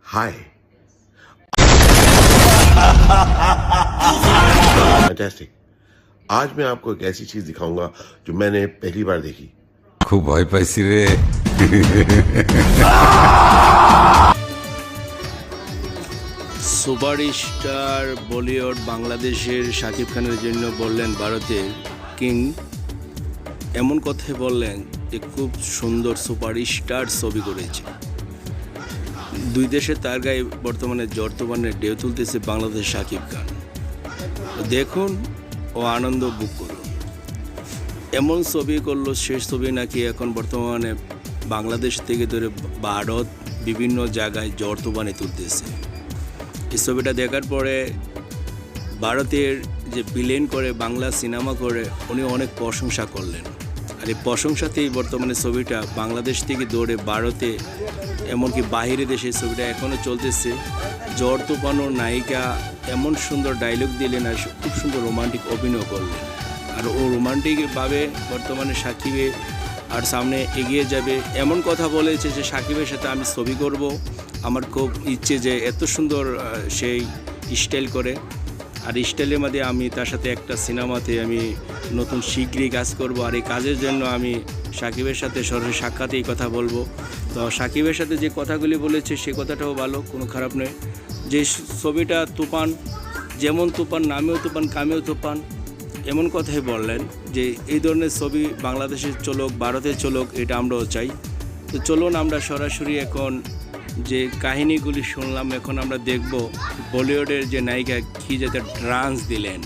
हाय fantastic. आज मैं आपको एक ऐसी चीज दिखाऊंगा जो मैंने पहली बार देखी। খুব ভয় পাইছি রে। সুপারস্টার বলিউড বাংলাদেশের শাকিব খানের জন্য বললেন ভারতের কিং, এমন কথাই বললেন যে খুব সুন্দর সুপারস্টার ছবি করেছে। দুই দেশের তার গায়ে বর্তমানে জর্তমানে ঢেউ তুলতেছে বাংলাদেশ শাকিব খান। দেখুন ও আনন্দ বুক করুন। এমন ছবি করলো, শেষ ছবি নাকি এখন বর্তমানে বাংলাদেশ থেকে ধরে ভারত বিভিন্ন জায়গায় জর্তমানে তুলতেছে। এই ছবিটা দেখার পরে ভারতের যে ভিলেন করে বাংলা সিনেমা করে উনি অনেক প্রশংসা করলেন। আর এই প্রশংসাতেই বর্তমানে ছবিটা বাংলাদেশ থেকে দৌড়ে ভারতে এমনকি বাহিরে দেশে ছবিটা এখনও চলতেছে। জ্বর তুফানোর নায়িকা এমন সুন্দর ডায়লগ দিলেন আর খুব সুন্দর রোমান্টিক অভিনয় করলেন। আর ও রোমান্টিকভাবে বর্তমানে সাকিবে আর সামনে এগিয়ে যাবে এমন কথা বলেছে যে সাকিবের সাথে আমি ছবি করব। আমার খুব ইচ্ছে যে এত সুন্দর সেই স্টাইল করে, আর স্টাইলের মধ্যে আমি তার সাথে একটা সিনেমাতে আমি নতুন শীঘ্রই কাজ করব। আর এই কাজের জন্য আমি সাকিবের সাথে সরাসরি সাক্ষাতে এই কথা বলবো। তো সাকিবের সাথে যে কথাগুলি বলেছে সে কথাটাও ভালো, কোনো খারাপ নয়। যে ছবিটা তুফান, যেমন তুফান নামেও তুফান কামেও তুফান, এমন কথাই বললেন যে এই ধরনের ছবি বাংলাদেশে চলুক, ভারতে চলুক, এটা আমরাও চাই। তো চলুন আমরা সরাসরি এখন যে কাহিনীগুলি শুনলাম এখন আমরা দেখব বলিউডের যে নায়িকা কী যাতে ডান্স দিলেন।